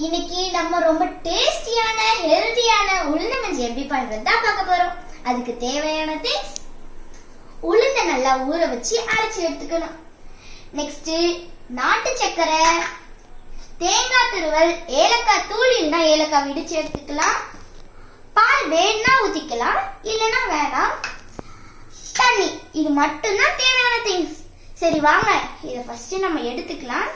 இன்னைக்கு நம்ம ரொம்ப டேஸ்டியான ஹெல்தியான உளுந்தங்கஞ்சி எப்படி பண்றதா பார்க்க போறோம். அதுக்கு தேவையான திங்ஸ்: உளுந்த நல்லா ஊற வச்சு அரைச்சி எடுத்துக்கணும். நெக்ஸ்ட் நாட்டு சக்கரை, தேங்காய் துருவல், ஏலக்காய் தூள் இருந்தா ஏலக்காய் இடிச்சு எடுத்துக்கலாம். பால் வேணா ஊத்திக்கலாம், இல்லைன்னா வேணாம். தண்ணி, இது மட்டும்தான் தேவையான திங்ஸ். சரி வாங்க இதை ஃபர்ஸ்ட் நம்ம எடுத்துக்கலாம்.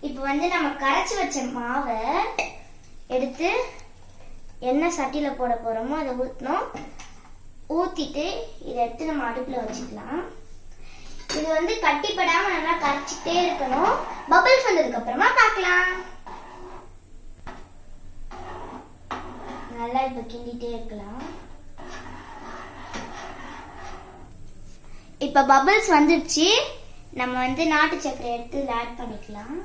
இப்போ நம்ம கரைச்சி வச்ச மாவை எடுத்து எண்ணெய் சட்டியில போட போறோமோ அதை ஊற்றணும். ஊத்திட்டு இதை எடுத்து நம்ம அடுப்புல வச்சுக்கலாம். இது கட்டிப்படாம நல்லா கரைச்சிட்டே இருக்கணும். பபிள்ஸ் வந்ததுக்கு அப்புறமா பார்க்கலாம். நல்லா இப்ப கிண்டிட்டே இருக்கலாம். இப்ப பபிள்ஸ் வந்துருச்சு. நம்ம நாட்டு சக்கரை எடுத்து ஆட் பண்ணிக்கலாம்.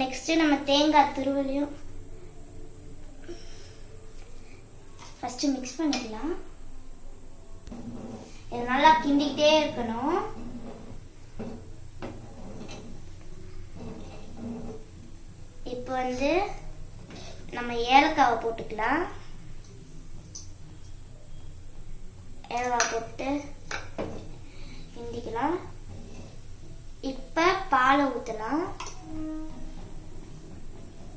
நெக்ஸ்ட் நம்ம தேங்காய் துருவலையும் ஃபர்ஸ்ட் மிக்ஸ் பண்ணிக்கலாம். இது நல்லா கிண்டிக்கிட்டே இருக்கணும். இப்போ நம்ம ஏலக்காவை போட்டுக்கலாம். ஏலக்காய் போட்டு கிண்டிக்கலாம். இப்ப பாலை ஊற்றலாம்.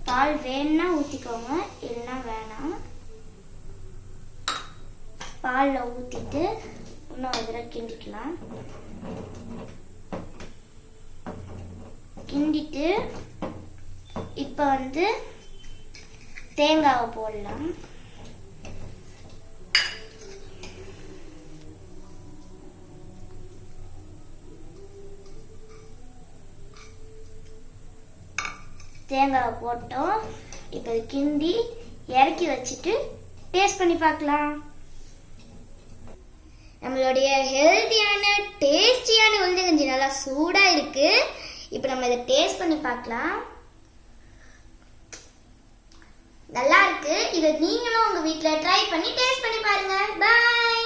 பால் வேணும்னா ஊற்றிக்கோங்க, இல்லைன்னா வேணாம். பாலில் ஊற்றிட்டு இன்னும் இதில் கிண்டிக்கலாம். கிண்டிட்டு இப்போ தேங்காவை போடலாம். தேங்காவை போட்டோம். இப்போ கிண்டி இறக்கி வச்சுட்டு டேஸ்ட் பண்ணி பார்க்கலாம். நம்மளுடைய ஹெல்த்தியான டேஸ்டியான உளுந்தங்கஞ்சி நல்லா சூடா இருக்கு. இப்போ நம்ம இதை டேஸ்ட் பண்ணி பார்க்கலாம். நல்லா இருக்கு. இதை நீங்களும் உங்க வீட்டில் ட்ரை பண்ணி டேஸ்ட் பண்ணி பாருங்க. பாய்.